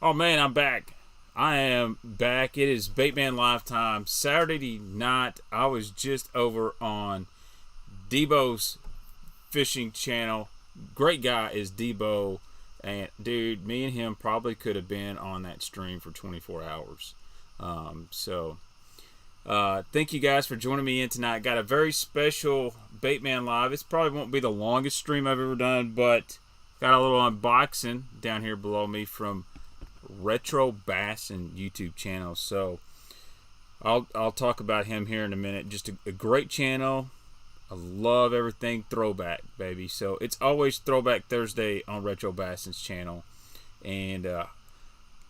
Oh man, I'm back. I am back. It is Baitman Live time. Saturday night, I was just over on Debo's fishing channel. Great guy is Debo. And dude, me and him probably could have been on that stream for 24 hours. Thank you guys for joining me in tonight. Got a very special Baitman Live. This probably won't be the longest stream I've ever done, but got a little unboxing down here below me from Retro Bass and YouTube channel. So I'll talk about him here in a minute. Just a great channel. I love everything throwback, baby. So it's always Throwback Thursday on Retro Bass's channel, and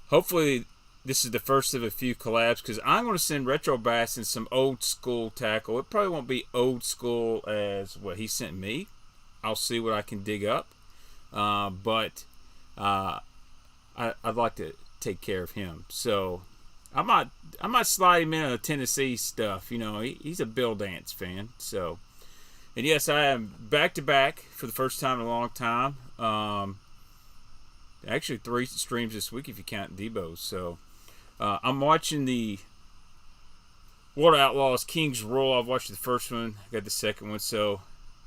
hopefully this is the first of a few collabs, because I'm going to send Retro Bass some old school tackle. It probably won't be old school as what he sent me. I'll see what I can dig up, but I'd like to take care of him. So I might slide him in a Tennessee stuff. You know, he's a Bill Dance fan. So, and yes, I am back to back for the first time in a long time. Actually, 3 streams this week if you count Debo's. So I'm watching the Water Outlaws King's Roll. I've watched the first one. I got the second one. So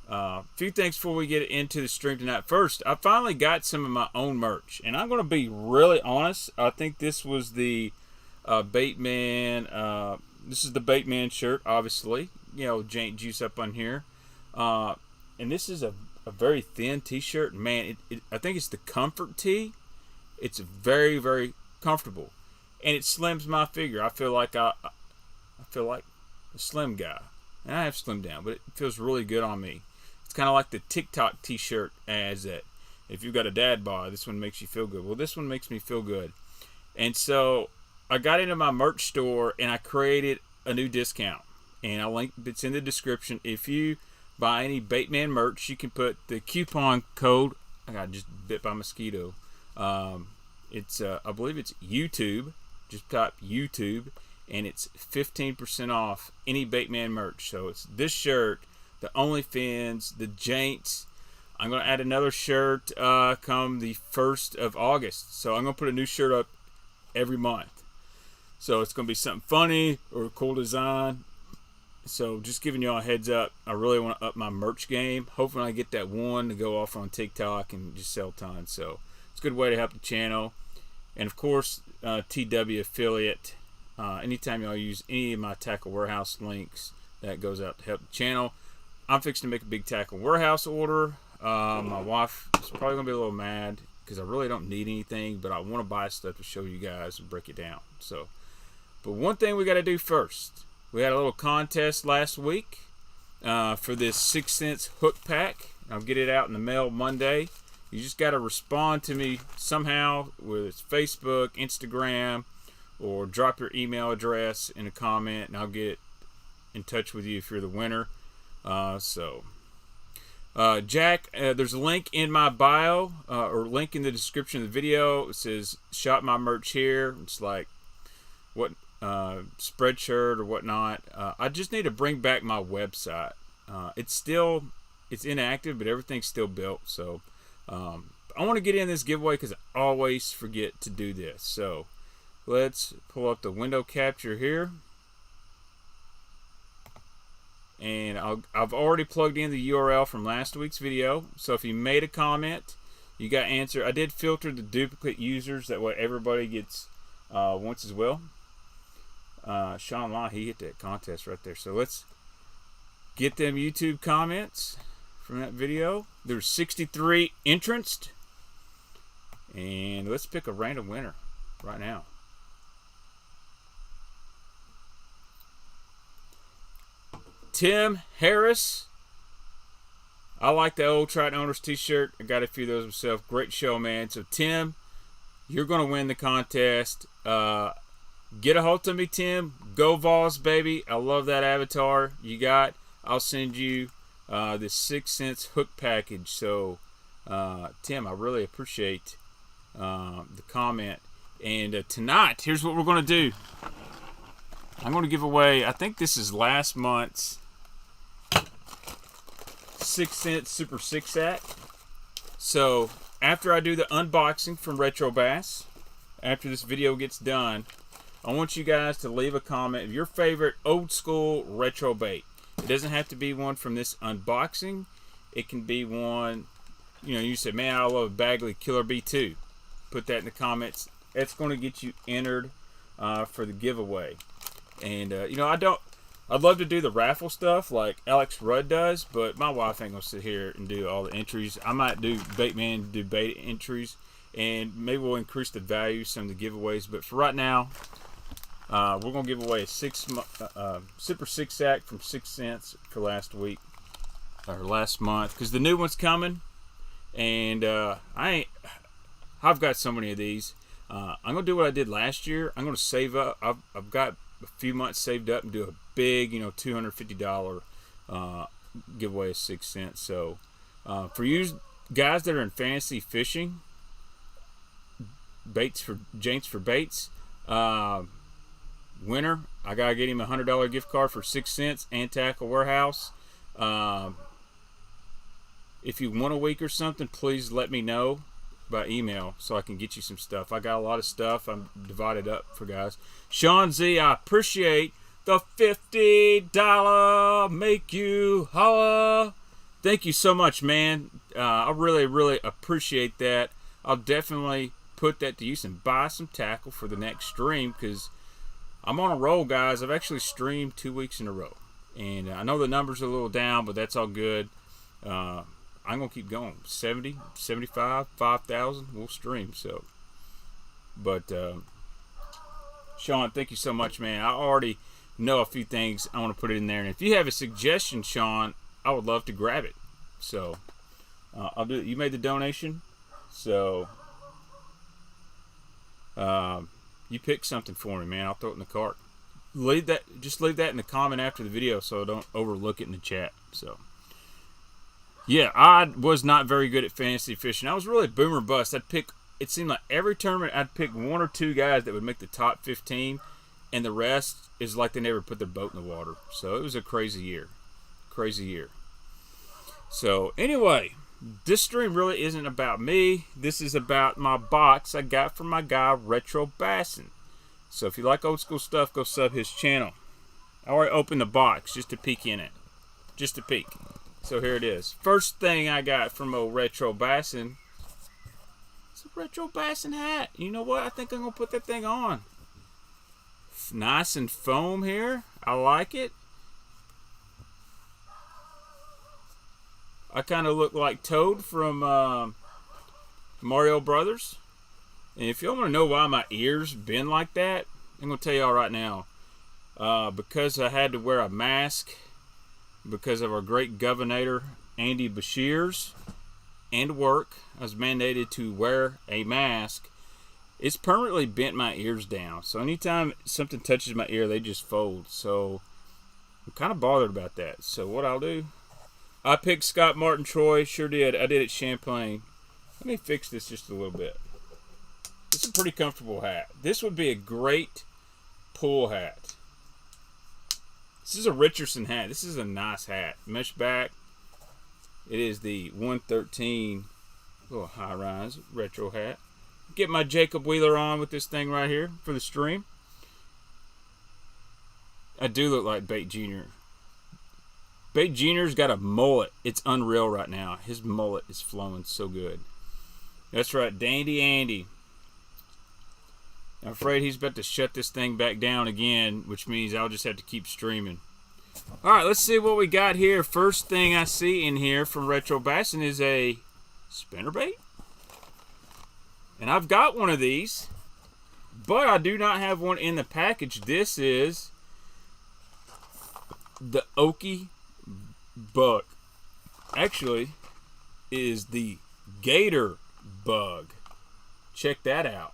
a few things before we get into the stream tonight. First, I finally got some of my own merch, and I'm going to be really honest. I think this was the Baitman. This is the Baitman shirt, obviously. You know, Jank Juice up on here, and this is a very thin T-shirt. Man, I think it's the Comfort Tee. It's very, very comfortable, and it slims my figure. I feel like a slim guy, and I have slimmed down, but it feels really good on me. It's kind of like the TikTok T-shirt as that. If you've got a dad bod, this one makes you feel good. Well, this one makes me feel good. And so I got into my merch store and I created a new discount. And I'll link, it's in the description. If you buy any Baitman merch, you can put the coupon code. I got just bit by a mosquito. It's I believe it's YouTube. Just type YouTube, and it's 15% off any Baitman merch. So it's this shirt, the OnlyFans, the Jaints. I'm going to add another shirt come the 1st of August. So I'm going to put a new shirt up every month. So it's going to be something funny or a cool design. So just giving y'all a heads up. I really want to up my merch game. Hopefully I get that one to go off on TikTok and just sell tons. So it's a good way to help the channel. And of course, TW affiliate. Anytime y'all use any of my Tackle Warehouse links, that goes out to help the channel. I'm fixing to make a big Tackle Warehouse order. My wife is probably going to be a little mad because I really don't need anything, but I want to buy stuff to show you guys and break it down. So, but one thing we got to do first. We had a little contest last week for this 6 cents hook pack. I'll get it out in the mail Monday. You just got to respond to me somehow, whether it's Facebook, Instagram, or drop your email address in a comment, and I'll get in touch with you if you're the winner. Jack, there's a link in my bio, or link in the description of the video. It says shop my merch here. It's like what spreadshirt or whatnot. I just need to bring back my website. It's inactive, but everything's still built. So I want to get in this giveaway because I always forget to do this. So let's pull up the window capture here. And I've already plugged in the URL from last week's video. So if you made a comment, you got answer. I did filter the duplicate users. That way everybody gets once as well. Sean Law, he hit that contest right there. So let's get them YouTube comments from that video. There's 63 entranced. And let's pick a random winner right now. Tim Harris. I like the old Triton Owners t-shirt. I got a few of those myself. Great show, man. So Tim, you're going to win the contest. Get a hold of me, Tim. Go Vols, baby. I love that avatar you got. I'll send you this 6 cents hook package. So Tim, I really appreciate the comment. And tonight, here's what we're going to do. I'm going to give away, I think this is last month's 6 cent Super 6 Sack. So after I do the unboxing from Retro Bass, after this video gets done, I want you guys to leave a comment of your favorite old school retro bait. It doesn't have to be one from this unboxing. It can be one, you know, you say, man, I love Bagley Killer B2. Put that in the comments. It's going to get you entered for the giveaway. And, you know, I'd love to do the raffle stuff like Alex Rudd does, but my wife ain't going to sit here and do all the entries. I might do Baitman, do bait entries, and maybe we'll increase the value some of the giveaways. But for right now, we're going to give away a Super 6-sack from 6 cents for last week, or last month, because the new one's coming, and I've got so many of these. I'm going to do what I did last year. I'm going to save up. I've got a few months saved up and do a big, you know, $250 giveaway of 6 cents. So for you guys that are in fantasy fishing, Jaints for Baits, winner, I gotta get him a $100 gift card for 6 cents and Tackle Warehouse. If you want a week or something, please let me know by email so I can get you some stuff. I got a lot of stuff. I'm divided up for guys. Sean Z, I appreciate the $50 make you holla. Thank you so much, man. I really, really appreciate that. I'll definitely put that to use and buy some tackle for the next stream, because I'm on a roll, guys. I've actually streamed 2 weeks in a row, and I know the numbers are a little down, but that's all good. I'm going to keep going. 70, 75, 5,000, we'll stream. So, but Sean, thank you so much, man. I already know a few things I want to put it in there, and if you have a suggestion, Sean, I would love to grab it. So I'll do it. You made the donation, so you pick something for me, man. I'll throw it in the cart. Just leave that in the comment after the video so I don't overlook it in the chat. So yeah, I was not very good at fantasy fishing. I was really boom or bust. It seemed like every tournament I'd pick 1 or 2 guys that would make the top 15, and the rest is like they never put their boat in the water. So it was a crazy year. Crazy year. So anyway, this stream really isn't about me. This is about my box I got from my guy Retro Bassin. So if you like old school stuff, go sub his channel. I already opened the box just to peek in it. Just to peek. So here it is. First thing I got from old Retro Bassin. It's a Retro Bassin hat. You know what? I think I'm going to put that thing on. It's nice and foam here. I like it. I kind of look like Toad from Mario Brothers. And if you want to know why my ears bend like that, I'm going to tell y'all right now. Because I had to wear a mask because of our great governor, Andy Beshears, and work. I was mandated to wear a mask. It's permanently bent my ears down. So anytime something touches my ear, they just fold. So I'm kind of bothered about that. So what I'll do, I picked Scott Martin Troy. Sure did. I did it Champlain. Let me fix this just a little bit. It's a pretty comfortable hat. This would be a great pool hat. This is a Richardson hat. This is a nice hat. Mesh back. It is the 113 little high-rise retro hat. Get my Jacob Wheeler on with this thing right here for the stream. I do look like Bait Jr. Bait Jr.'s got a mullet. It's unreal right now. His mullet is flowing so good. That's right, Dandy Andy. I'm afraid he's about to shut this thing back down again, which means I'll just have to keep streaming. Alright, let's see what we got here. First thing I see in here from Retro Bassin is a spinnerbait. And I've got one of these, but I do not have one in the package. This is the Okie Bug. Actually, it is the Gator Bug. Check that out.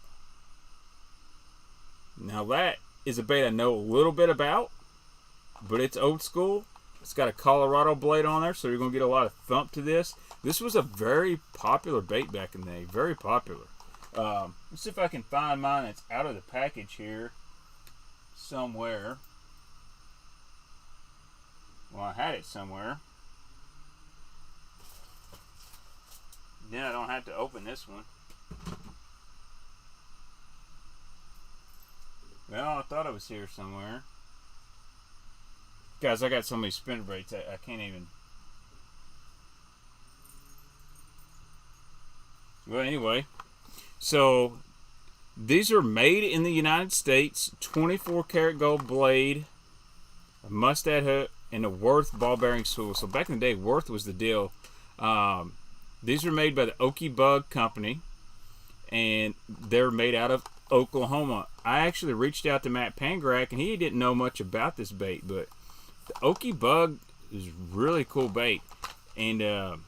Now that is a bait I know a little bit about, but it's old school. It's got a Colorado blade on there, so you're going to get a lot of thump to this. This was a very popular bait back in the day. Very popular. Let's see if I can find mine that's out of the package here somewhere. Well, I had it somewhere. Then I don't have to open this one. Well, I thought it was here somewhere. Guys, I got so many spinnerbaits, I can't even. Well, anyway, so these are made in the United States. 24 karat gold blade, a mustad hook, and a Worth ball bearing swivel. So back in the day, Worth was the deal. These were made by the Okie Bug Company, and they're made out of Oklahoma. I actually reached out to Matt Pangrack, and he didn't know much about this bait, but the Okie Bug is really cool bait, and you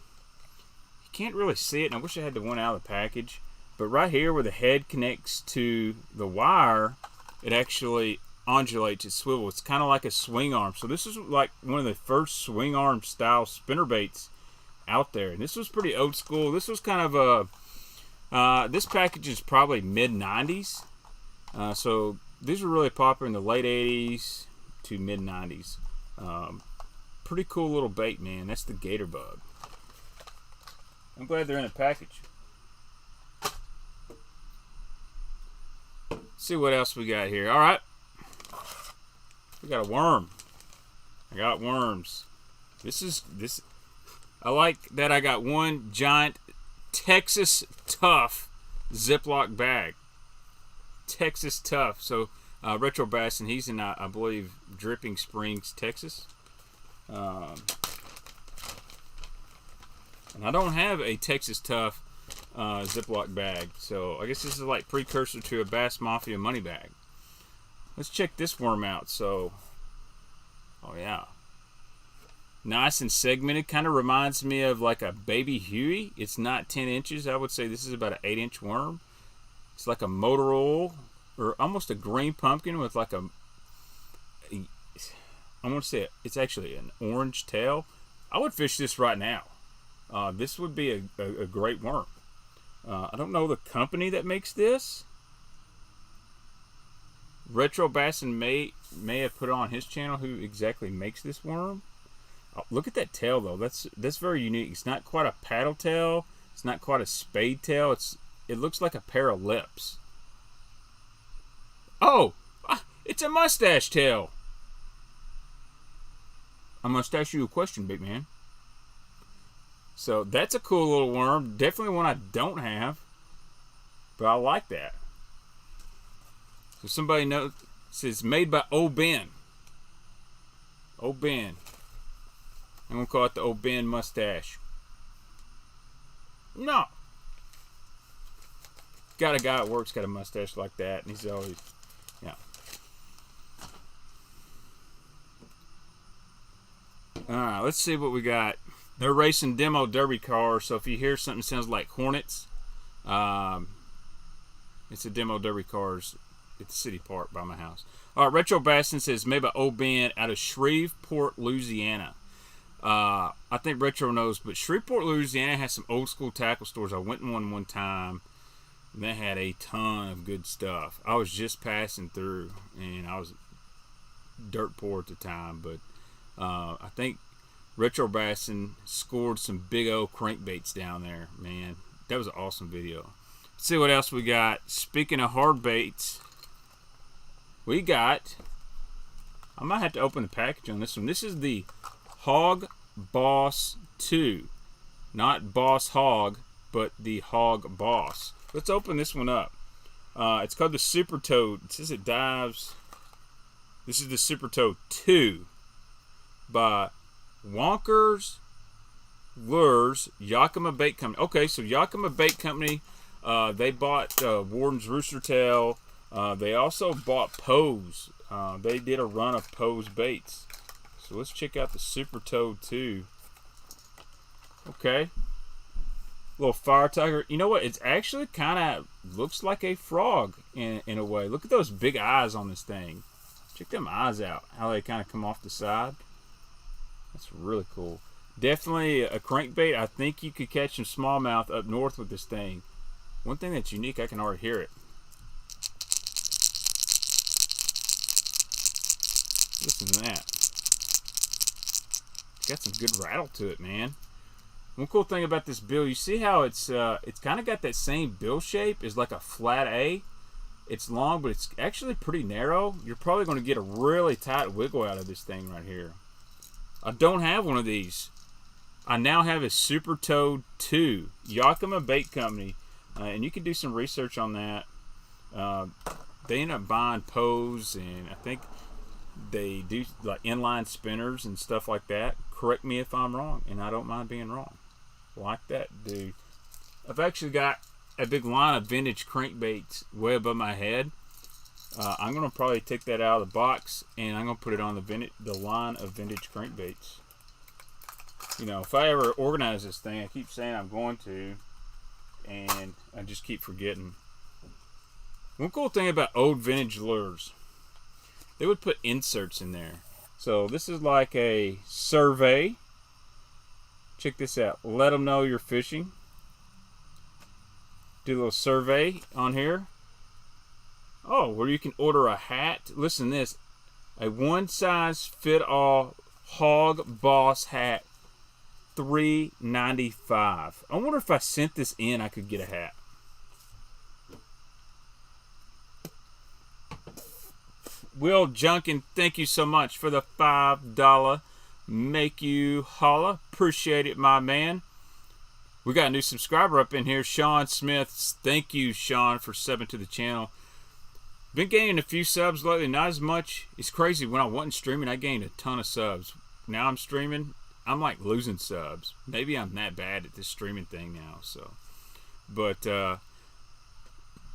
can't really see it. And I wish I had the one out of the package, but right here where the head connects to the wire, it actually undulates, it swivels. It's kind of like a swing arm. So this is like one of the first swing arm style spinnerbaits out there, and this was pretty old school. This was kind of a this package is probably mid 90s, so these were really popular in the late 80s to mid 90s. Pretty cool little bait, man. That's the gator bug. I'm glad they're in the package. Let's see what else we got here. All right, we got a worm. I got worms. This. I like that I got one giant Texas Tough Ziploc bag. Texas Tough. So Retro Bass, and he's in I believe Dripping Springs, Texas. And I don't have a Texas Tough Ziploc bag, so I guess this is like precursor to a Bass Mafia money bag. Let's check this worm out. So, oh yeah, nice and segmented. Kind of reminds me of like a baby Huey. It's not 10 inches. I would say this is about an 8-inch worm. It's like a motor oil, or almost a green pumpkin with like I want to say it's actually an orange tail. I would fish this right now. This would be a great worm. I don't know the company that makes this. Retro Bassin may have put it on his channel who exactly makes this worm. Oh, look at that tail though. That's very unique. It's not quite a paddle tail. It's not quite a spade tail. It looks like a pair of lips. Oh, it's a mustache tail. I'm gonna ask you a question, big man. So that's a cool little worm. Definitely one I don't have, but I like that. So somebody knows, says made by Old Ben. Old Ben. I'm gonna call it the Old Ben mustache. No. Got a guy at work's got a mustache like that, and he's always, yeah. Alright, let's see what we got. They're racing demo derby cars, so if you hear something that sounds like Hornets, it's a demo derby cars at the city park by my house. Alright, Retro Bassin says made by Old Ben out of Shreveport, Louisiana. I think Retro knows, but Shreveport, Louisiana has some old school tackle stores. I went in one time, and they had a ton of good stuff. I was just passing through, and I was dirt poor at the time, but I think Retro Bassin scored some big old crankbaits down there, man. That was an awesome video. Let's see what else we got. Speaking of hard baits, we got, I might have to open the package on this one. This is the Hog Boss 2. Not Boss Hog, but the Hog Boss. Let's open this one up. It's called the Super Toad. It says it dives. This is the Super Toad 2 by Wonkers Lures, Yakima Bait Company. Okay, so Yakima Bait Company, they bought Warden's Rooster Tail. They also bought Pose. They did a run of Pose baits. So let's check out the Super Toad 2. Okay. Little fire tiger. You know what? It's actually kind of looks like a frog in a way. Look at those big eyes on this thing. Check them eyes out. How they kind of come off the side. That's really cool. Definitely a crankbait. I think you could catch some smallmouth up north with this thing. One thing that's unique, I can already hear it. Listen to that. It's got some good rattle to it, man. One cool thing about this bill, you see how it's kind of got that same bill shape as like a flat A. It's long, but it's actually pretty narrow. You're probably going to get a really tight wiggle out of this thing right here. I don't have one of these. I now have a Super Toad 2, Yakima Bait Company, and you can do some research on that. They end up buying Pose, and I think they do like inline spinners and stuff like that. Correct me if I'm wrong, and I don't mind being wrong. Like that, dude. I've actually got a big line of vintage crankbaits way above my head. I'm gonna probably take that out of the box, and I'm gonna put it on the line of vintage crankbaits. You know, if I ever organize this thing, I keep saying I'm going to, and I just keep forgetting. One cool thing about old vintage lures, they would put inserts in there. So this is like a survey. Check this out. Let them know you're fishing. Do a little survey on here. Oh, where you can order a hat. Listen to this. A one-size-fit-all Hog Boss hat. $3.95. I wonder if I sent this in, I could get a hat. Will Junkin, thank you so much for the $5 make you holla. Appreciate it, my man. We got a new subscriber up in here, Sean Smith. Thank you, Sean, for subbing to the channel. Been gaining a few subs lately, not as much. It's crazy. When I wasn't streaming, I gained a ton of subs. Now I'm streaming, I'm like losing subs. Maybe I'm that bad at this streaming thing now. So, but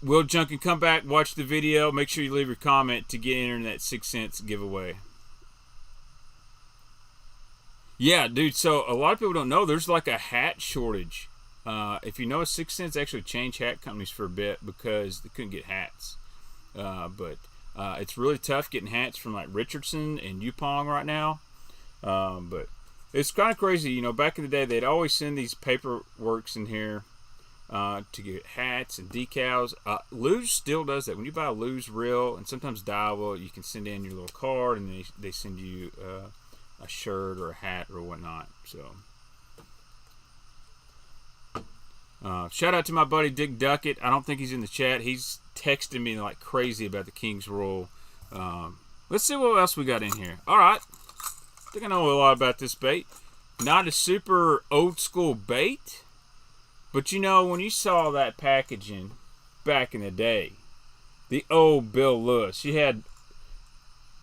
Will Junkin, come back, watch the video. Make sure you leave your comment to get entered in that 6 cents giveaway. Yeah, dude. So a lot of people don't know there's like a hat shortage. If you know, 6 cents actually changed hat companies for a bit because they couldn't get hats. But it's really tough getting hats from like Richardson and Yupong right now. But it's kind of crazy, you know. Back in the day, they'd always send these paperworks in here to get hats and decals. Lose still does that. When you buy a Lose reel and sometimes Daiwa, you can send in your little card, and they send you a shirt or a hat or whatnot. So, shout out to my buddy Dick Duckett. I don't think he's in the chat. He's texting me like crazy about the King's Roll. Let's see what else we got in here. All right. I think I know a lot about this bait. Not a super old school bait, but you know, when you saw that packaging back in the day, the old Bill Lewis, you had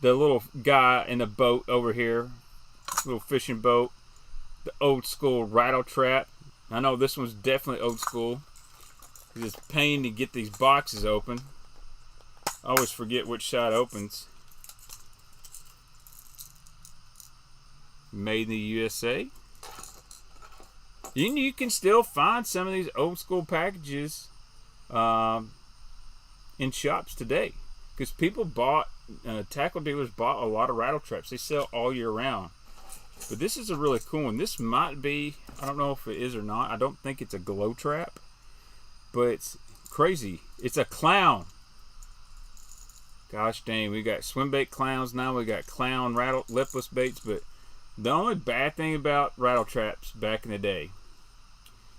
the little guy in the boat over here, little fishing boat, the old school rattle trap. I know this one's definitely old school. It's a pain to get these boxes open. I always forget which side opens. Made in the USA. You can still find some of these old school packages in shops today, because people bought, tackle dealers bought a lot of rattle traps. They sell all year round. But this is a really cool one. This might be, I don't know if it is or not. I don't think it's a glow trap, but it's crazy. It's a clown. Gosh dang, we got swim bait clowns now. We got clown rattle lipless baits, but the only bad thing about rattle traps back in the day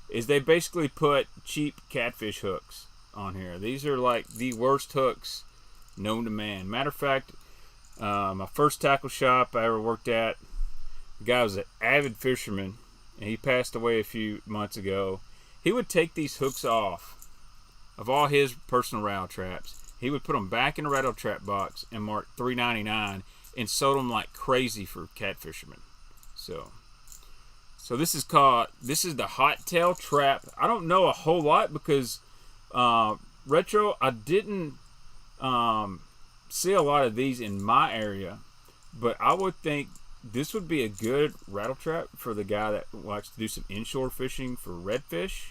is they basically put cheap catfish hooks on here. These are like the worst hooks known to man. Matter of fact, my first tackle shop I ever worked at, the guy was an avid fisherman, and he passed away a few months ago. He would take these hooks off of all his personal rattle traps. He would put them back in a rattle trap box and mark $3.99 and sold them like crazy for catfishermen. So this is the hot tail trap. I don't know a whole lot because retro, I didn't see a lot of these in my area, but I would think this would be a good rattle trap for the guy that likes to do some inshore fishing for redfish.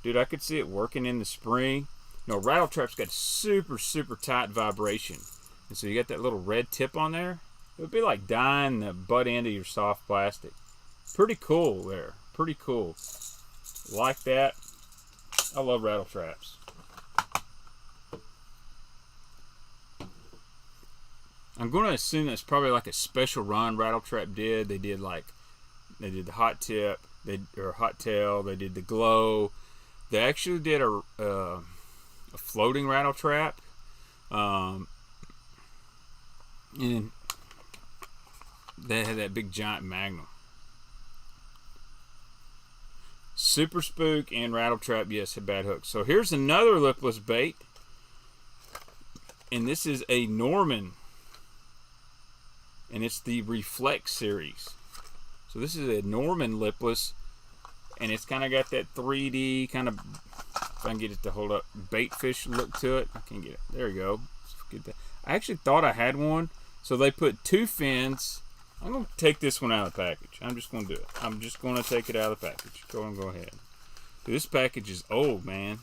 Dude, I could see it working in the spring. You know, rattle trap's got super tight vibration, and so you got that little red tip on there. It would be like dyeing the butt end of your soft plastic. Pretty cool there. Pretty cool. Like that. I love rattle traps. I'm going to assume that's probably like a special run rattle trap did. They did the hot tip, or hot tail. They did the glow. They actually did a floating rattle trap. And they had that big giant Magnum. Super Spook and Rattle Trap, yes, had bad hooks. So here's another lipless bait. And this is a Norman. And it's the Reflect series. So this is a Norman lipless. And it's kind of got that 3D kind of, if I can get it to hold up, bait fish look to it. I can't get it. There we go. Get that. I actually thought I had one. So they put 2 fins. I'm going to take this one out of the package. I'm just going to do it. I'm just going to take it out of the package. Go ahead. This package is old, man.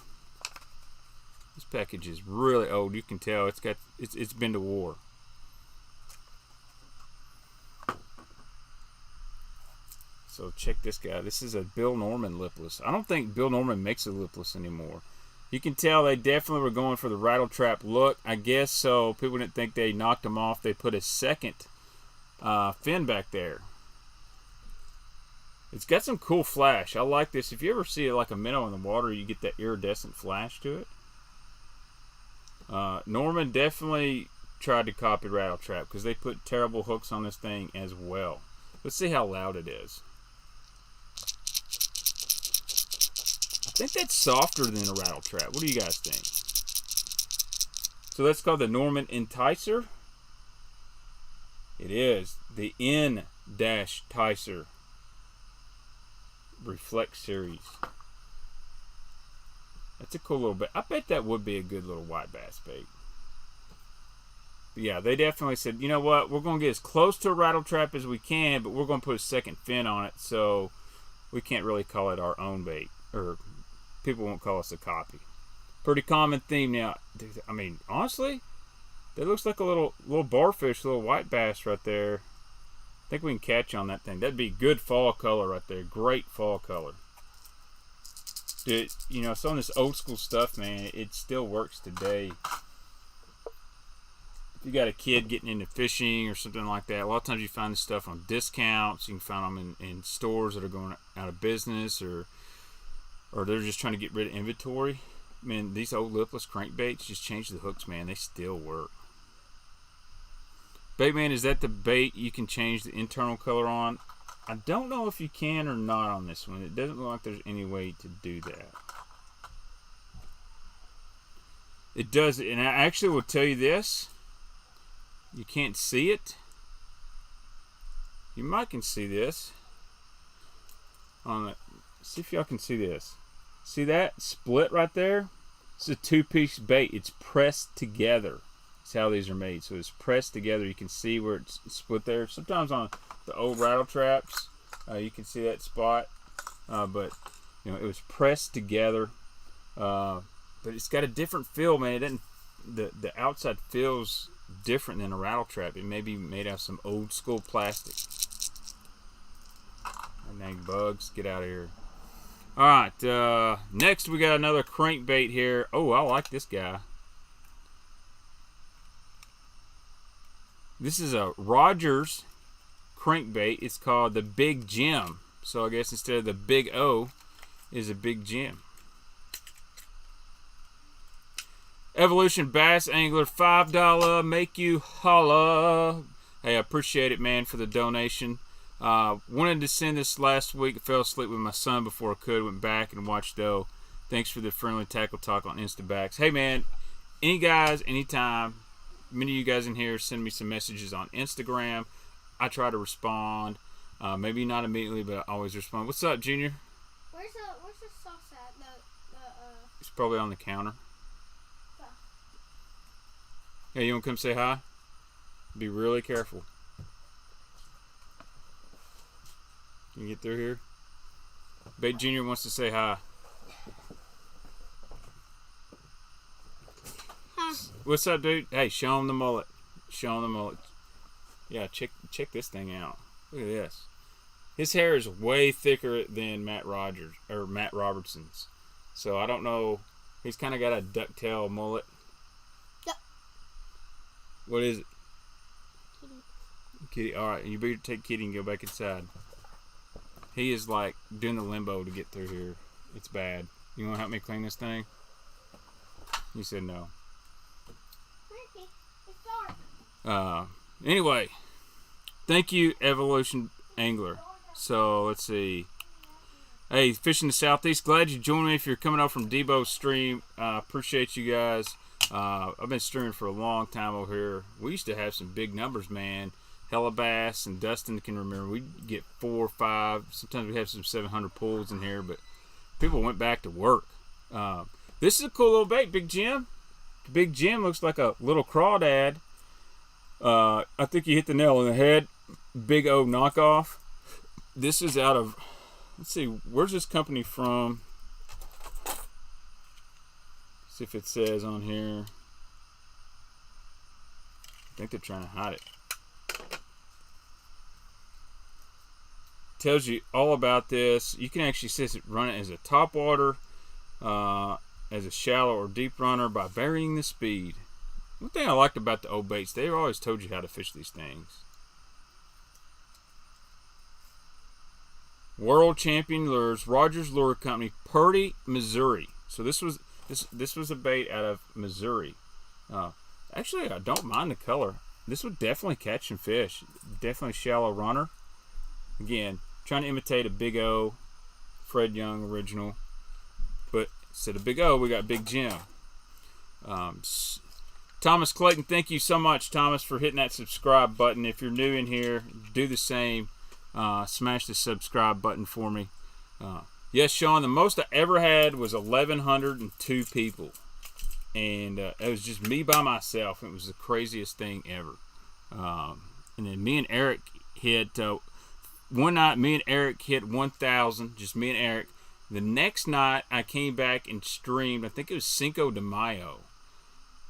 This package is really old. You can tell it's been to war. So check this guy. This is a Bill Norman lipless. I don't think Bill Norman makes a lipless anymore. You can tell they definitely were going for the rattle trap look. I guess so. People didn't think they knocked them off. They put a second fin back there. It's got some cool flash. I like this. If you ever see it like a minnow in the water, you get that iridescent flash to it. Norman definitely tried to copy Rattle Trap because they put terrible hooks on this thing as well. Let's see how loud it is. I think that's softer than a Rattle Trap. What do you guys think? So that's called the Norman Enticer. It is the N-Ticer Reflect series. That's a cool little bait. I bet that would be a good little white bass bait. But yeah, they definitely said, you know what, we're going to get as close to a Rattle Trap as we can, but we're going to put a second fin on it, so we can't really call it our own bait, or people won't call us a copy. Pretty common theme now. I mean, honestly, that looks like a little barfish, little white bass right there. I think we can catch on that thing. That'd be good fall color right there. Great fall color. Dude, you know, some of this old school stuff, man, it still works today. If you got a kid getting into fishing or something like that, a lot of times you find this stuff on discounts. You can find them in stores that are going out of business, or they're just trying to get rid of inventory. Man, these old lipless crankbaits, just change the hooks, man. They still work. Baitman, is that the bait you can change the internal color on? I don't know if you can or not on this one. It doesn't look like there's any way to do that. It does, and I actually will tell you this. You can't see it. You might can see this. See if y'all can see this. See that split right there? It's a 2-piece bait. It's pressed together. That's how these are made. So it's pressed together. You can see where it's split there. Sometimes on the old Rattle Traps, you can see that spot. But you know, it was pressed together. But it's got a different feel, man. It doesn't. The outside feels different than a Rattle Trap. It may be made out of some old school plastic. Dang bugs, get out of here. Alright, next we got another crankbait here. Oh, I like this guy. This is a Rogers crankbait. It's called the Big Jim. So I guess instead of the Big O is a Big Jim. Evolution Bass Angler, $5, make you holla. Hey, I appreciate it, man, for the donation. Wanted to send this last week. I fell asleep with my son before I could. Went back and watched though. Thanks for the friendly tackle talk on Insta. Hey, man, any guys, anytime, many of you guys in here send me some messages on Instagram. I try to respond. Maybe not immediately, but I always respond. What's up, Junior? Where's the sauce at? It's probably on the counter. Hey, you want to come say hi? Be really careful. Can you get through here? Bait Junior wants to say hi. Huh. What's up, dude? Hey, show him the mullet. Show him the mullet. Yeah, check this thing out. Look at this. His hair is way thicker than Matt Robertson's. So I don't know. He's kind of got a ducktail mullet. Yep. What is it? Kitty. All right, you better take Kitty and go back inside. He is like doing the limbo to get through here. It's bad. You want to help me clean this thing? He said no. Anyway, thank you, Evolution Angler. So let's see. Hey, fishing the southeast. Glad you joined me. If you're coming out from Debo's stream, appreciate you guys. I've been streaming for a long time over here. We used to have some big numbers, man. Hella Bass and Dustin can remember. We'd get 4 or 5. Sometimes we have some 700 pulls in here, but people went back to work. This is a cool little bait, Big Jim. Big Jim looks like a little crawdad. I think you hit the nail on the head. Big O knockoff. This is out of, let's see, where's this company from? See if it says on here. I think they're trying to hide it. Tells you all about this. You can actually run it as a topwater, as a shallow or deep runner by varying the speed. One thing I liked about the old baits, they always told you how to fish these things. World Champion Lures, Rogers Lure Company, Purdy, Missouri. So this was a bait out of Missouri. Actually, I don't mind the color. This would definitely catch some fish. Definitely shallow runner. Again, trying to imitate a Big O, Fred Young original. But instead of Big O, we got Big Jim. Thomas Clayton, thank you so much, Thomas, for hitting that subscribe button. If you're new in here, do the same. Smash the subscribe button for me. Yes, Sean, the most I ever had was 1,102 people. And it was just me by myself. It was the craziest thing ever. And then me and Eric hit, one night me and Eric hit 1,000, just me and Eric. The next night I came back and streamed, I think it was Cinco de Mayo,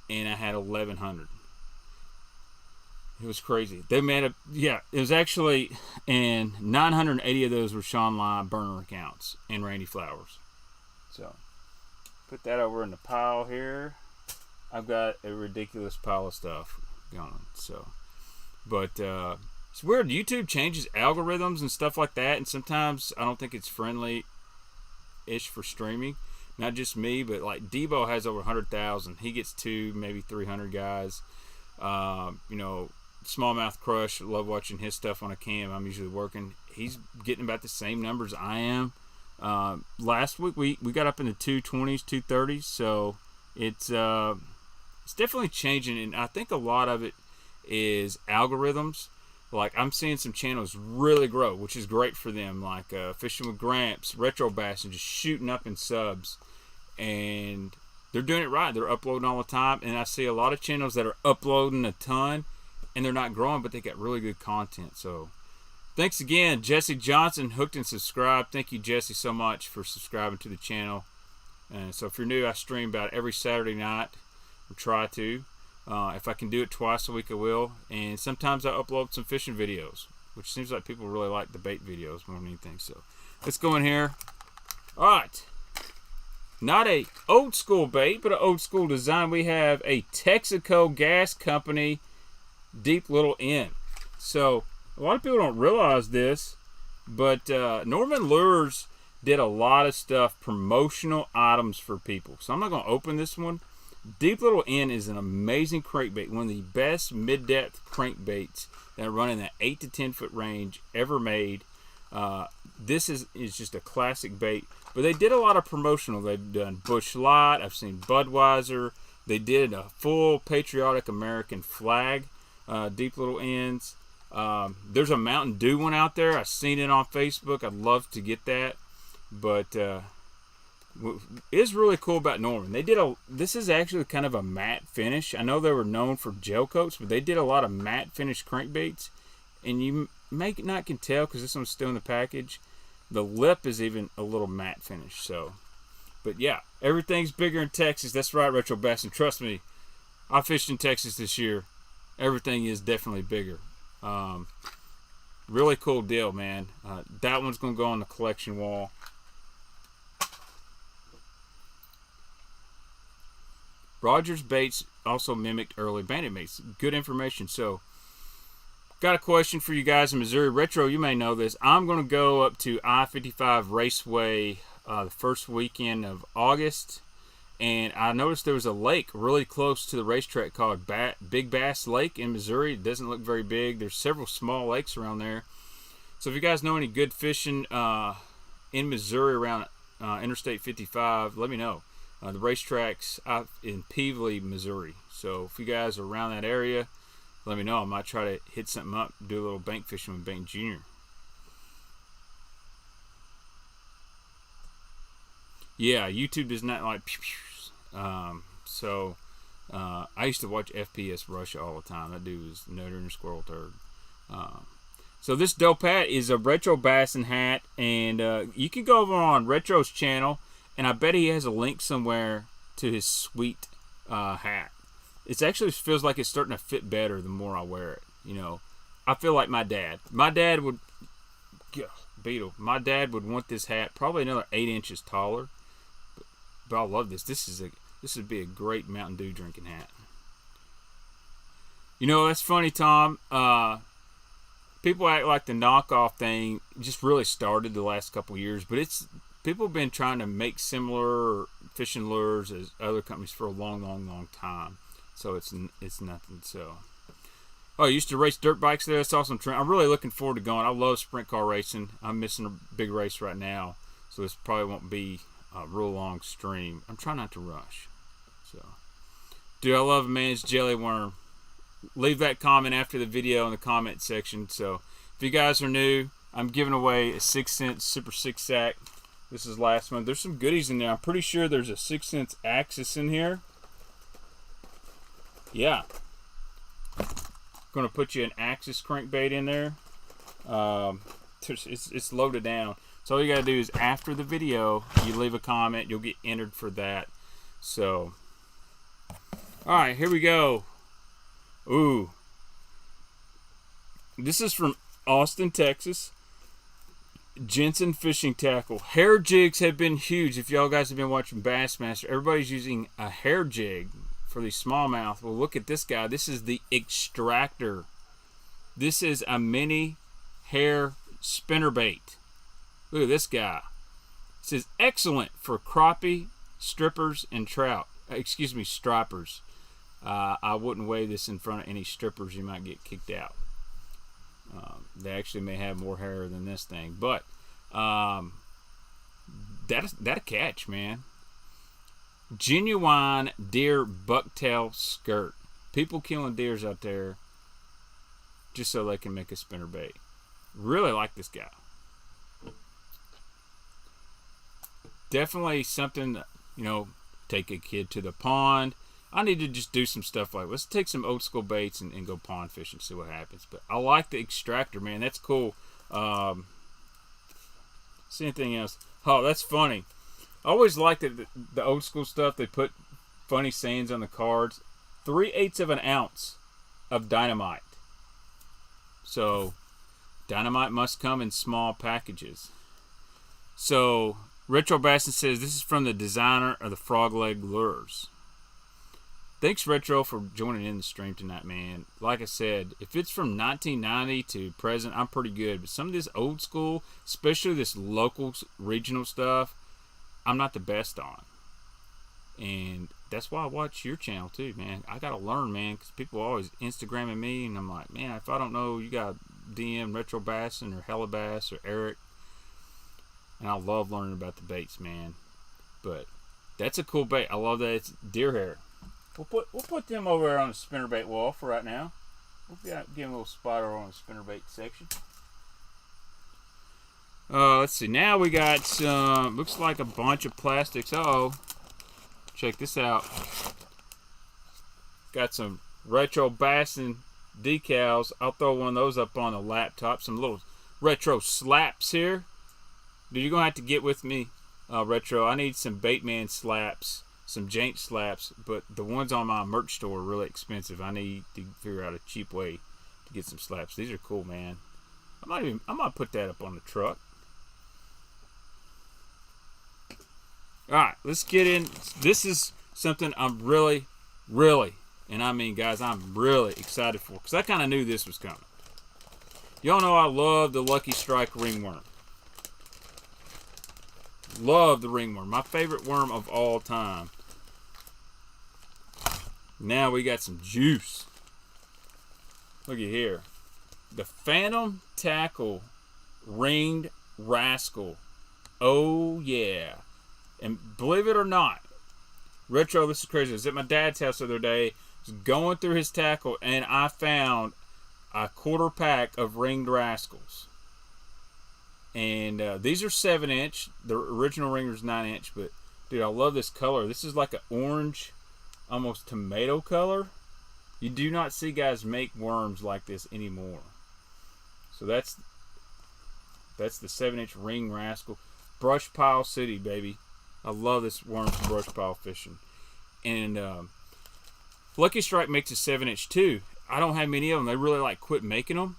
and I had 1,100. It was crazy. They made a, yeah, it was actually, and 980 of those were Sean Lyon burner accounts and Randy Flowers. So, put that over in the pile here. I've got a ridiculous pile of stuff going. So, but it's weird. YouTube changes algorithms and stuff like that, and sometimes I don't think it's friendly-ish for streaming. Not just me, but like Debo has over 100,000. He gets 2, maybe 300 guys. You know, Smallmouth Crush, love watching his stuff on a cam. I'm usually working. He's getting about the same numbers I am. Last week we got up in the 220s, 230s, so it's definitely changing, and I think a lot of it is algorithms. Like, I'm seeing some channels really grow, which is great for them, like Fishing with Gramps, Retro Bass, and just shooting up in subs, and they're doing it right. They're uploading all the time, and I see a lot of channels that are uploading a ton, and they're not growing, but they got really good content. So thanks again, Jesse Johnson, hooked and subscribed. Thank you, Jesse, so much for subscribing to the channel. And so if you're new, I stream about every Saturday night, or try to. If I can do it twice a week, I will. And sometimes I upload some fishing videos, which seems like people really like the bait videos more than anything. So let's go in here. All right. Not a old school bait, but an old school design. We have a Texaco Gas Company Deep Little N. So a lot of people don't realize this, but Norman Lures did a lot of stuff, promotional items for people. So I'm not going to open this one. Deep Little N is an amazing crankbait, one of the best mid-depth crankbaits that run in that 8 to 10 foot range ever made. This is just a classic bait, but they did a lot of promotional. They've done Busch Light. I've seen Budweiser. They did a full patriotic American flag, Deep Little Ns. There's a Mountain Dew one out there. I've seen it on Facebook. I'd love to get that, but it's really cool about Norman. They did this is actually kind of a matte finish. I know they were known for gel coats, but they did a lot of matte finish crankbaits, and you not can tell because this one's still in the package. The lip is even a little matte finish. So, but yeah, everything's bigger in Texas. That's right, Retro Bass, and trust me, I fished in Texas this year. Everything is definitely bigger. Really cool deal, man. That one's gonna go on the collection wall. Rogers baits also mimicked early bandit baits. Good information. So, got a question for you guys in Missouri. Retro, you may know this. I'm going to go up to I-55 Raceway the first weekend of August, and I noticed there was a lake really close to the racetrack called Big Bass Lake in Missouri. It doesn't look very big. There's several small lakes around there. So if you guys know any good fishing in Missouri around Interstate 55, let me know. The racetrack's out in Peevely, Missouri. So if you guys are around that area, let me know. I might try to hit something up, do a little bank fishing with Bank Jr. Yeah, YouTube does not like pew-pews. I used to watch FPS Russia all the time. That dude was no and squirrel turd. So this dope hat is a Retro Bassin hat, and you can go over on Retro's channel, and I bet he has a link somewhere to his sweet hat. It actually feels like it's starting to fit better the more I wear it. You know, I feel like my dad. My dad would, Beetle. My dad would want this hat probably another 8 inches taller. But I love this. This would be a great Mountain Dew drinking hat. You know, that's funny, Tom. People act like the knockoff thing just really started the last couple years, but people have been trying to make similar fishing lures as other companies for a long, long, long time. So it's nothing. So, I used to race dirt bikes there. That's awesome. I'm really looking forward to going. I love sprint car racing. I'm missing a big race right now, so this probably won't be a real long stream. I'm trying not to rush. So, dude, I love a man's jelly worm. Leave that comment after the video in the comment section. So, if you guys are new, I'm giving away a 6-cent Super 6 sack. This is last month. There's some goodies in there. I'm pretty sure there's a 6-cent Axis in here. Yeah. Going to put you an Axis crankbait in there. It's loaded down. So all you got to do is after the video, you leave a comment. You'll get entered for that. So, all right, here we go. Ooh. This is from Austin, Texas. Jensen Fishing Tackle. Hair jigs have been huge. If y'all guys have been watching Bassmaster, everybody's using a hair jig for the smallmouth. Well, look at this guy. This is the Extractor. This is a mini hair spinnerbait. Look at this guy. It says excellent for crappie, strippers, and trout. Excuse me, stripers. I wouldn't weigh this in front of any strippers. You might get kicked out. They actually may have more hair than this thing, but that'll catch, man. Genuine deer bucktail skirt. People killing deers out there just so they can make a spinnerbait. Really like this guy. Definitely something, you know, take a kid to the pond. I need to just do some stuff like, let's take some old school baits and go pond fishing and see what happens. But I like the Extractor, man. That's cool. See anything else? Oh, that's funny. I always liked the old school stuff. They put funny sayings on the cards. 3/8 of an ounce of dynamite. So, dynamite must come in small packages. So, Retro Bassin says this is from the designer of the frog leg lures. Thanks, Retro, for joining in the stream tonight, man. Like I said, if it's from 1990 to present, I'm pretty good. But some of this old school, especially this local, regional stuff, I'm not the best on. And that's why I watch your channel, too, man. I got to learn, man, because people are always Instagramming me, and I'm like, man, if I don't know, you got DM Retro Bassin or Hella Bass or Eric. And I love learning about the baits, man. But that's a cool bait. I love that it's deer hair. We'll put them over there on the spinnerbait wall for right now. We'll give them a little spot over on the spinnerbait section. Let's see. Now we got some, looks like a bunch of plastics. Uh-oh. Check this out. Got some Retro Bassin decals. I'll throw one of those up on the laptop. Some little retro slaps here. Dude, you're going to have to get with me, Retro. I need some Baitman slaps, some jank slaps, but the ones on my merch store are really expensive. I need to figure out a cheap way to get some slaps. These are cool, man. I might put that up on the truck. Alright, let's get in. This is something I'm really, and I mean, guys, I'm really excited for, because I kind of knew this was coming. Y'all know I love the Lucky Strike ringworm. Love the ringworm. My favorite worm of all time. Now we got some juice. Look at here. The Phantom Tackle Ringed Rascal. Oh, yeah. And believe it or not, Retro, this is crazy. I was at my dad's house the other day. I was going through his tackle, and I found a quarter pack of Ringed Rascals. And these are 7-inch. The original ringer's 9-inch. But, dude, I love this color. This is like an orange, almost tomato color. You do not see guys make worms like this anymore. So that's the 7-inch Ring Rascal. Brush Pile City, baby. I love this worm for brush pile fishing. And Lucky Strike makes a 7-inch too. I don't have many of them. They really like quit making them.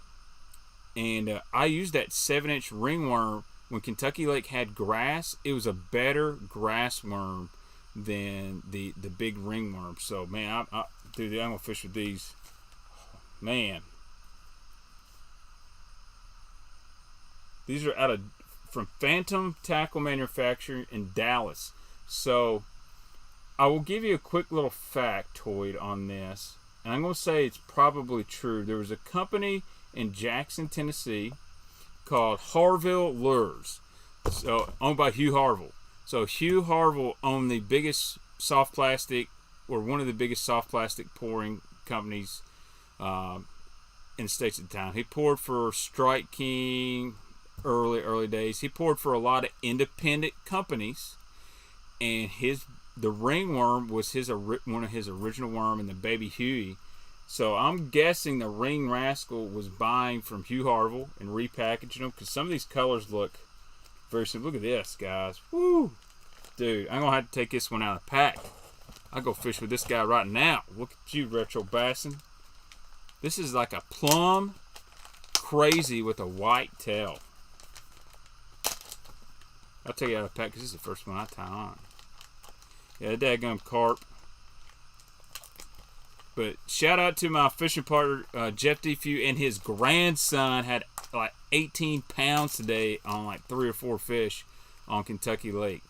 And I used that 7-inch ringworm when Kentucky Lake had grass. It was a better grass worm than the big ringworm. So, man, dude, I'm going to fish with these. Man. These are from Phantom Tackle Manufacturing in Dallas. So, I will give you a quick little factoid on this. And I'm going to say it's probably true. There was a company in Jackson, Tennessee called Harville Lures. So, owned by Hugh Harville. So, Hugh Harville owned the biggest soft plastic, or one of the biggest soft plastic pouring companies in the States at the time. He poured for Strike King, early days. He poured for a lot of independent companies, and the ringworm was one of his original worm, and the baby Huey. So I'm guessing the Ring Rascal was buying from Hugh Harville and repackaging them, because some of these colors look very similar. Look at this, guys. Woo! Dude, I'm going to have to take this one out of the pack. I'll go fish with this guy right now. Look at you, Retro Bassin. This is like a plum crazy with a white tail. I'll take it out of the pack because this is the first one I tie on. Yeah, dadgum carp. But shout out to my fishing partner, Jeff DeFew, and his grandson had like 18 pounds today on like 3 or 4 fish on Kentucky Lake.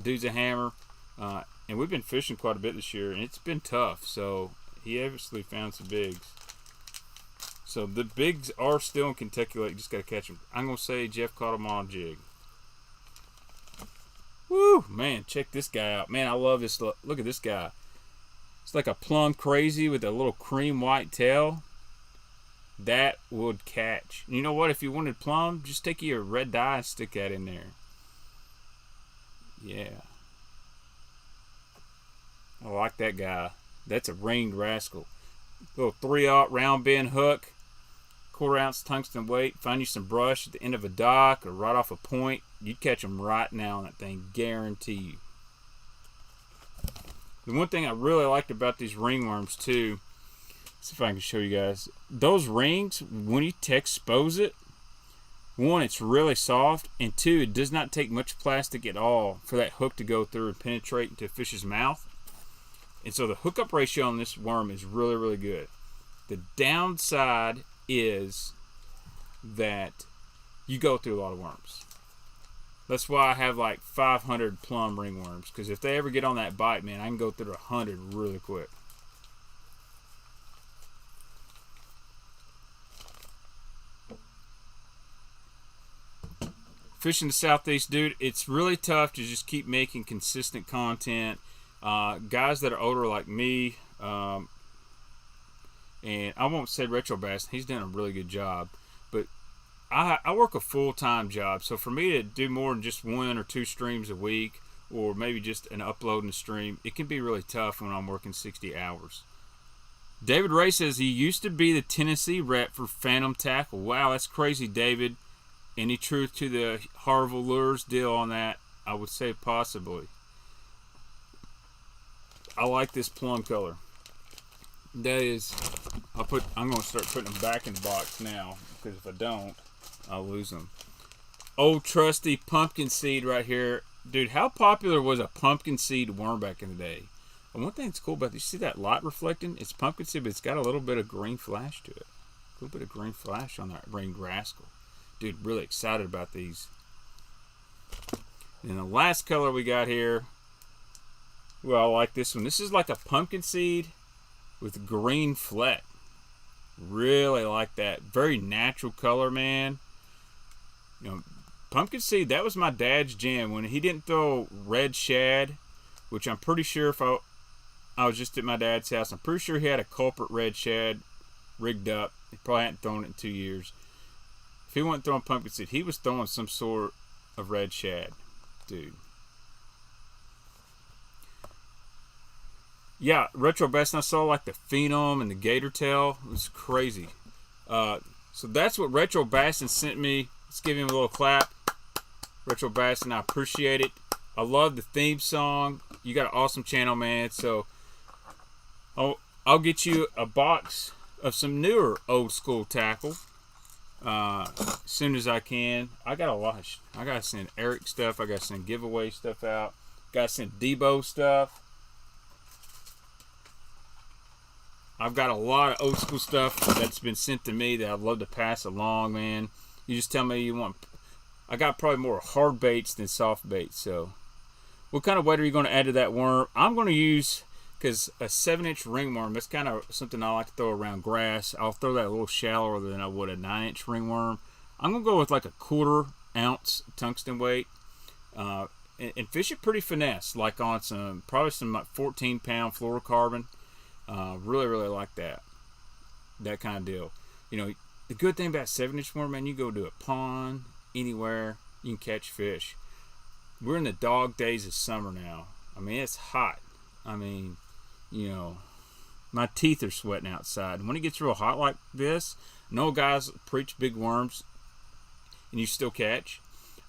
Dude's a hammer. And we've been fishing quite a bit this year, and it's been tough. So he obviously found some bigs. So the bigs are still in Kentucky Lake. Just got to catch them. I'm going to say Jeff caught them on a jig. Woo! Man, check this guy out. Man, I love this. Look at this guy. It's like a plum crazy with a little cream white tail. That would catch. You know what? If you wanted plum, just take your red dye and stick that in there. Yeah. I like that guy. That's a Ringed Rascal. Little 3/0 round bend hook. 1/4 ounce tungsten weight. Find you some brush at the end of a dock or right off a point. You'd catch them right now on that thing. Guarantee you. The one thing I really liked about these ringworms too, see if I can show you guys. Those rings, when you expose it, one, it's really soft, and two, it does not take much plastic at all for that hook to go through and penetrate into a fish's mouth. And so the hookup ratio on this worm is really, really good. The downside is that you go through a lot of worms. That's why I have like 500 plum ringworms, because if they ever get on that bite, man, I can go through 100 really quick. Fishing the Southeast, dude, it's really tough to just keep making consistent content. Guys that are older like me, and I won't say Retro Bass, he's done a really good job, but I work a full-time job, so for me to do more than just 1 or 2 streams a week, or maybe just an upload and a stream, it can be really tough when I'm working 60 hours. David Ray says he used to be the Tennessee rep for Phantom Tackle. Wow, that's crazy, David. Any truth to the Harville Lures deal on that? I would say possibly. I like this plum color. That is, I'm going to start putting them back in the box now, because if I don't, I'll lose them. Old trusty pumpkin seed right here. Dude, how popular was a pumpkin seed worm back in the day? And one thing that's cool about this, you see that light reflecting? It's pumpkin seed, but it's got a little bit of green flash to it. A little bit of green flash on that Ringed Rascal. Dude, really excited about these. And the last color we got here, well, I like this one. This is like a pumpkin seed with green fleck. Really like that. Very natural color, man. You know, pumpkin seed, that was my dad's jam. When he didn't throw red shad, which I'm pretty sure if I was just at my dad's house, I'm pretty sure he had a culprit red shad rigged up. He probably hadn't thrown it in 2 years. If he wasn't throwing pumpkin seed, he was throwing some sort of red shad. Dude. Yeah, retro bass, and I saw like the phenom and the gator tail. It was crazy. So that's what Retro Bassin sent me. Let's give him a little clap. Retro Bassin, I appreciate it. I love the theme song. You got an awesome channel, man. So I'll get you a box of some newer old school tackle as soon as I can. I got a lot. I got to send Eric stuff. I got to send giveaway stuff out. Got to send Debo stuff. I've got a lot of old school stuff that's been sent to me that I'd love to pass along, man. You just tell me you want. I got probably more hard baits than soft baits. So, what kind of weight are you going to add to that worm? I'm going to use, because a 7-inch ringworm, that's kind of something I like to throw around grass. I'll throw that a little shallower than I would a 9-inch ringworm. I'm going to go with like a 1/4 ounce tungsten weight. And fish it pretty finesse, like on probably some like 14-pound fluorocarbon. Really, really like that kind of deal. You know, the good thing about 7-inch worm, man, you go to a pond, anywhere, you can catch fish. We're in the dog days of summer now. I mean, it's hot. I mean, you know, my teeth are sweating outside. When it gets real hot like this, no guys preach big worms, and you still catch.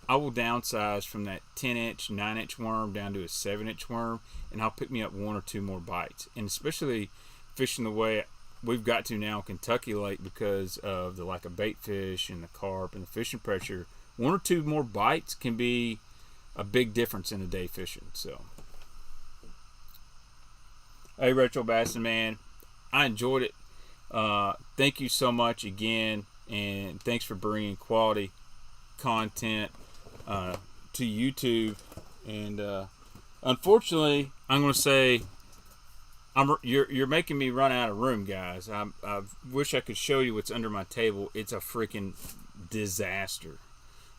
I will downsize from that 10-inch, 9-inch worm down to a 7-inch worm, and I'll pick me up 1 or 2 more bites. And especially fishing the way we've got to now in Kentucky Lake because of the lack of bait fish and the carp and the fishing pressure, 1 or 2 more bites can be a big difference in the day fishing. So, hey, Retro Bassin, man, I enjoyed it. Thank you so much again, and thanks for bringing quality content to YouTube. And unfortunately, I'm going to say you're making me run out of room, guys. I wish I could show you what's under my table. It's a freaking disaster.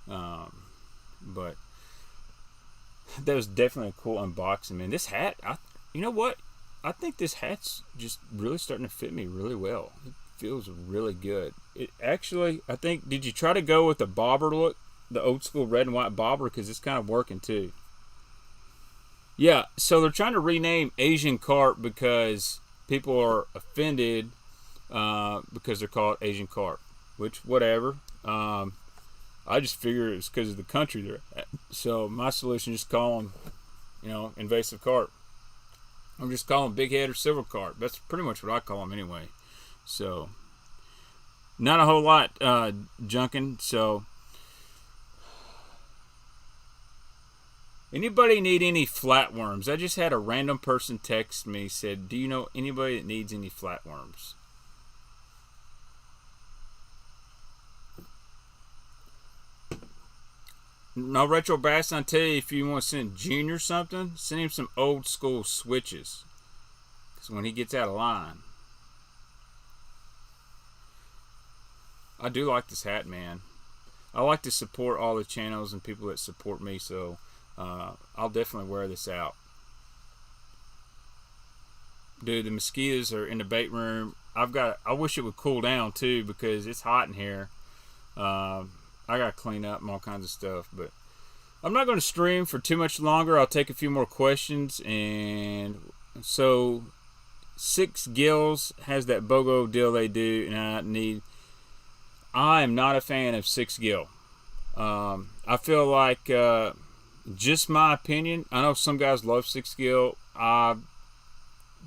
But that was definitely a cool unboxing, man. This hat, you know what? I think this hat's just really starting to fit me really well. It feels really good. It actually, I think, did you try to go with the bobber look? The old school red and white bobber, because it's kind of working too. Yeah, so they're trying to rename Asian carp because people are offended because they're called Asian carp, which whatever. I just figure it's because of the country they're at. So my solution is just call them, you know, invasive carp. I'm just calling them big head or silver carp. That's pretty much what I call them anyway. So not a whole lot junking. So anybody need any flatworms? I just had a random person text me, said, do you know anybody that needs any flatworms? No, Retro Bass, I'll tell you, if you want to send Junior something, send him some old school switches. Because when he gets out of line. I do like this hat, man. I like to support all the channels and people that support me, so I'll definitely wear this out. Dude, the mosquitoes are in the bait room. I wish it would cool down too, because it's hot in here. I gotta clean up and all kinds of stuff, but I'm not going to stream for too much longer. I'll take a few more questions. And so 6 Gills has that BOGO deal they do, and I am not a fan of 6 Gill. I feel like, just my opinion, I know some guys love 6 Gill. I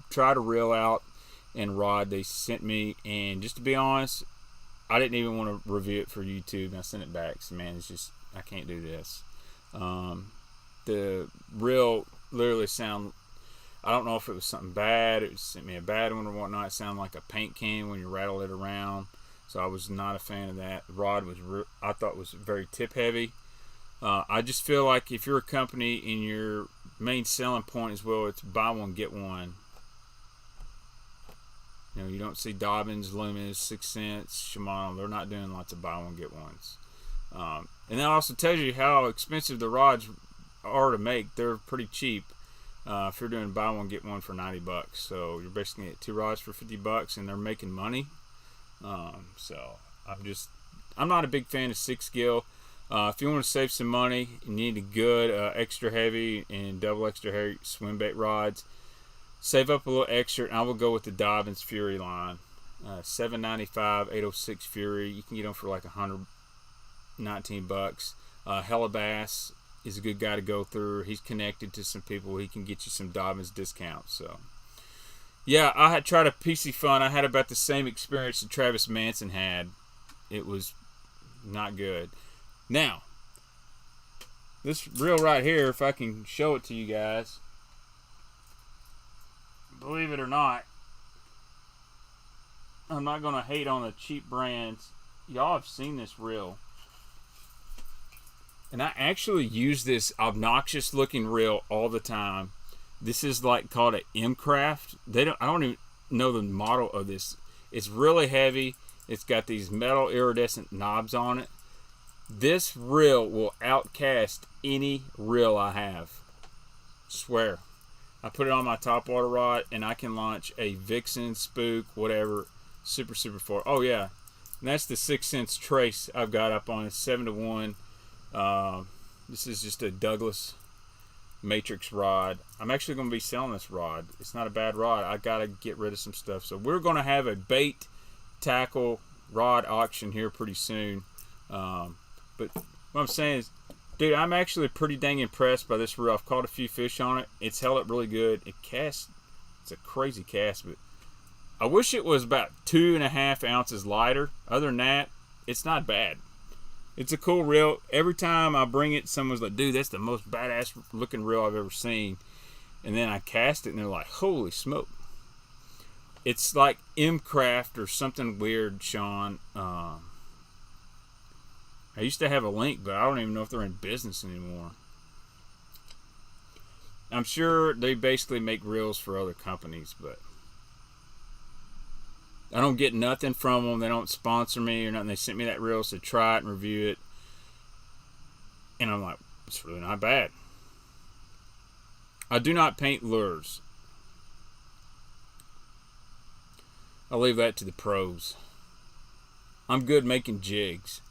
tried a reel out and rod they sent me, and just to be honest, I didn't even want to review it for YouTube, and I sent it back. So, man, it's just, I can't do this. The reel literally sound, I don't know if it was something bad. It sent me a bad one or whatnot. It sounded like a paint can when you rattle it around. So I was not a fan of that. The rod was, I thought, was very tip heavy. I just feel like if you're a company and your main selling point is, well, it's buy one, get one, You know, you don't see Dobbins, Loomis, 6 Cents, Shimano. They're not doing lots of buy one get ones. And that also tells you how expensive the rods are to make. They're pretty cheap. If you're doing buy one get one for $90, so you're basically getting 2 rods for $50, and they're making money. So I'm not a big fan of 6 gill. If you want to save some money, you need a good extra heavy and double extra heavy swim bait rods. Save up a little extra, and I will go with the Dobbins Fury line. $795 806 Fury. You can get them for like $119. Hellabass is a good guy to go through. He's connected to some people. He can get you some Dobbins discounts. So, yeah, I had tried a PC Fun. I had about the same experience that Travis Manson had. It was not good. Now, this reel right here, if I can show it to you guys, believe it or not, I'm not going to hate on the cheap brands. Y'all have seen this reel. And I actually use this obnoxious looking reel all the time. This is like called an M-Craft. I don't even know the model of this. It's really heavy. It's got these metal iridescent knobs on it. This reel will outcast any reel I have. Swear. I put it on my top water rod and I can launch a Vixen, Spook, whatever, super far. Oh yeah, and that's the 6 Cents Trace I've got up on. It's 7-1. This is just a Douglas Matrix rod. I'm actually going to be selling this rod. It's not a bad rod. I got to get rid of some stuff. So we're going to have a bait tackle rod auction here pretty soon. But what I'm saying is, dude, I'm actually pretty dang impressed by this reel. I've caught a few fish on it. It's held up really good. It casts. It's a crazy cast, but I wish it was about 2.5 ounces lighter. Other than that, it's not bad. It's a cool reel. Every time I bring it, someone's like, dude, that's the most badass looking reel I've ever seen. And then I cast it, and they're like, holy smoke. It's like M-Craft or something weird, Sean. I used to have a link, but I don't even know if they're in business anymore. I'm sure they basically make reels for other companies, but I don't get nothing from them. They don't sponsor me or nothing. They sent me that reel to try it and review it. And I'm like, it's really not bad. I do not paint lures. I'll leave that to the pros. I'm good making jigs.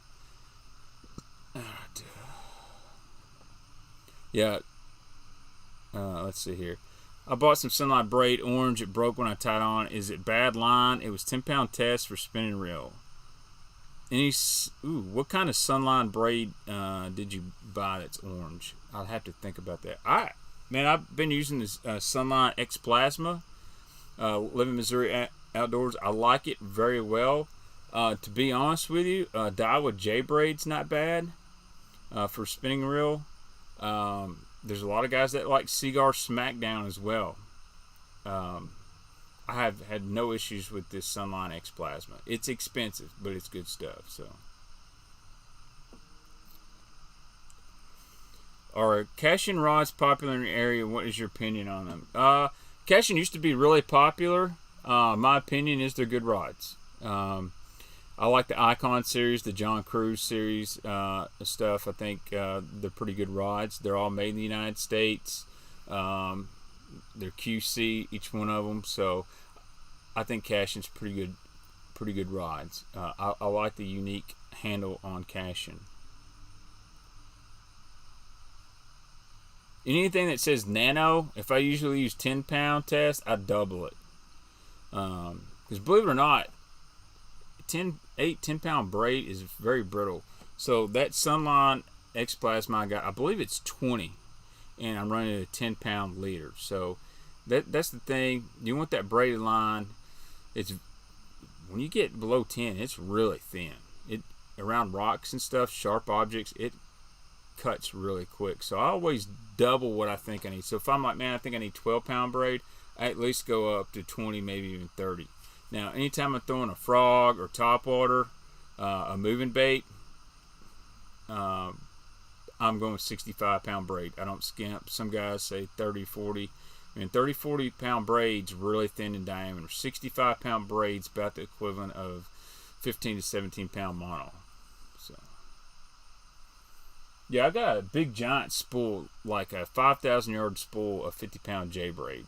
Yeah. Let's see here. I bought some Sunlight Braid Orange. It broke when I tied on. Is it bad line? It was 10-pound test for spinning reel. What kind of Sunlight Braid did you buy that's orange? I'll have to think about that. I've been using this Sunlight X Plasma. Living Missouri Outdoors. I like it very well. To be honest with you, Daiwa J Braid's not bad for spinning reel. There's a lot of guys that like Cigar Smackdown as well. I have had no issues with this Sunline X Plasma. It's expensive, but it's good stuff. So, are cashin rods popular in your area? What is your opinion on them? Cashin used to be really popular. My opinion is they're good rods. I like the Icon series, the John Cruz series stuff. I think they're pretty good rods. They're all made in the United States. They're QC, each one of them. So I think Cashin's pretty good rods. I like the unique handle on Cashin. Anything that says nano, if I usually use 10-pound test, I double it. Because believe it or not, 10-pound braid is very brittle. So that Sunline X Plasma I got, I believe it's 20, and I'm running a 10-pound leader. So that's the thing. You want that braided line. It's when you get below 10, it's really thin. It around rocks and stuff, sharp objects, it cuts really quick. So I always double what I think I need. So if I'm like, man, I think I need 12-pound braid, I at least go up to 20, maybe even 30. Now, anytime I'm throwing a frog or topwater, a moving bait, I'm going 65-pound braid. I don't skimp. Some guys say 30, 40. I mean, 30, 40 pound braids really thin in diameter. 65 pound braids about the equivalent of 15 to 17 pound mono. So, yeah, I got a big giant spool, like a 5,000 yard spool of 50 pound J braid.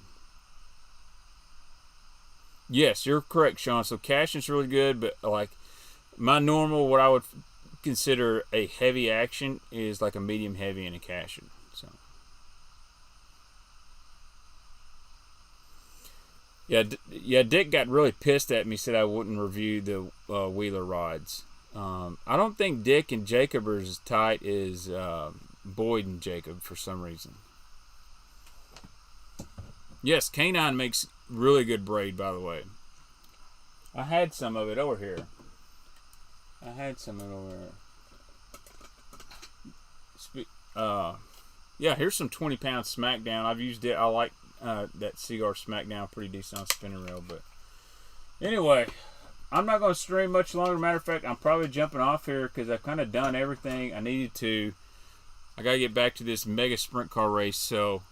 Yes, you're correct, Sean. So cashing's really good, but like my normal, what I would consider a heavy action is like a medium heavy and a cashing. So yeah, Dick got really pissed at me. Said I wouldn't review the Wheeler rods. I don't think Dick and Jacob are as tight as Boyd and Jacob for some reason. Yes, Canine makes really good braid, by the way. I had some of it over here. Yeah, here's some 20 pound Smackdown. I've used it. I like that Cigar Smackdown pretty decent on spinning reel. But anyway, I'm not going to stream much longer. Matter of fact, I'm probably jumping off here because I've kind of done everything I needed to. I got to get back to this mega sprint car race. So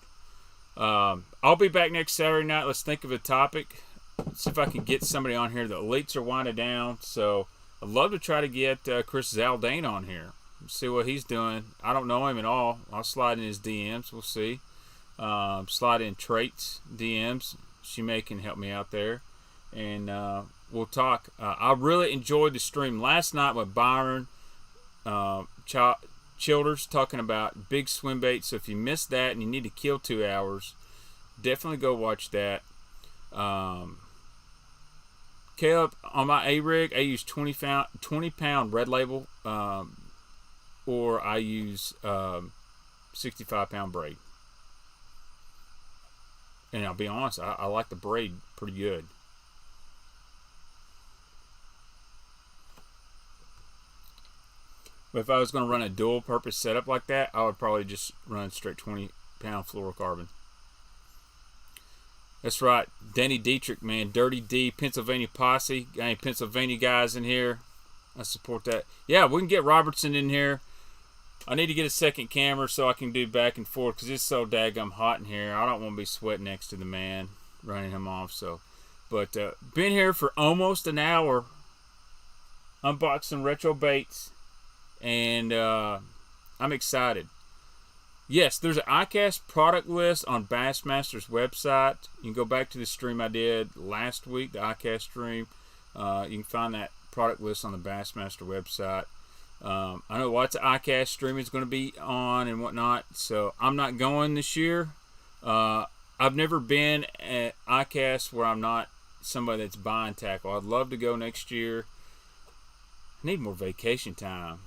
I'll be back next Saturday night. Let's think of a topic. Let's see if I can get somebody on here. The elites are winding down. So I'd love to try to get Chris Zaldane on here. See what he's doing. I don't know him at all. I'll slide in his DMs. We'll see. Slide in Traits DMs. She may can help me out there. And we'll talk. I really enjoyed the stream last night with Byron Childers talking about big swim bait. So if you missed that and you need to kill 2 hours, definitely go watch that. Caleb, on my A-rig, I use 20 pound red label, or I use 65 pound braid. And I'll be honest, I like the braid pretty good. But if I was going to run a dual purpose setup like that, I would probably just run straight 20 pound fluorocarbon. That's right. Danny Dietrich, man. Dirty D, Pennsylvania Posse. Got any Pennsylvania guys in here? I support that. Yeah, we can get Robertson in here. I need to get a second camera so I can do back and forth because it's so daggum hot in here. I don't want to be sweating next to the man, running him off. So, but been here for almost an hour, unboxing retro baits, and I'm excited. Yes, there's an iCast product list on Bassmaster's website. You can go back to the stream I did last week, the iCast stream. You can find that product list on the Bassmaster website. I know lots of iCast streaming is going to be on and whatnot, so I'm not going this year. I've never been at iCast where I'm not somebody that's buying tackle. I'd love to go next year. I need more vacation time.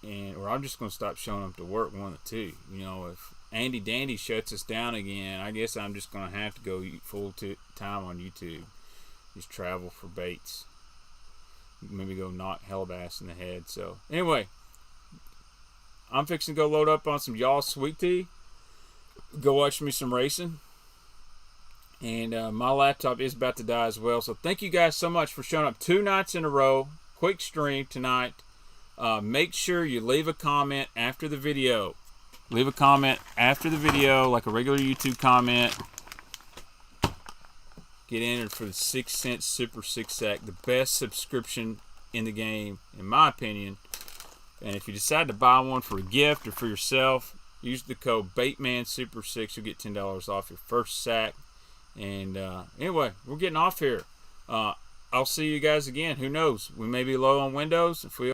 Or I'm just going to stop showing up to work, one of the two. You know, if Andy Dandy shuts us down again, I guess I'm just going to have to go full time on YouTube. Just travel for baits. Maybe go knock Hellabass in the head. So, anyway, I'm fixing to go load up on some Y'all Sweet Tea. Go watch me some racing. And my laptop is about to die as well. So, thank you guys so much for showing up 2 nights in a row. Quick stream tonight. Make sure you leave a comment after the video. Leave a comment after the video, like a regular YouTube comment. Get entered for the 6 cent Super 6-Sack, the best subscription in the game, in my opinion. And if you decide to buy one for a gift or for yourself, use the code Baitman Super 6. You'll get $10 off your first sack. And anyway, we're getting off here. I'll see you guys again. Who knows? We may be low on windows. If we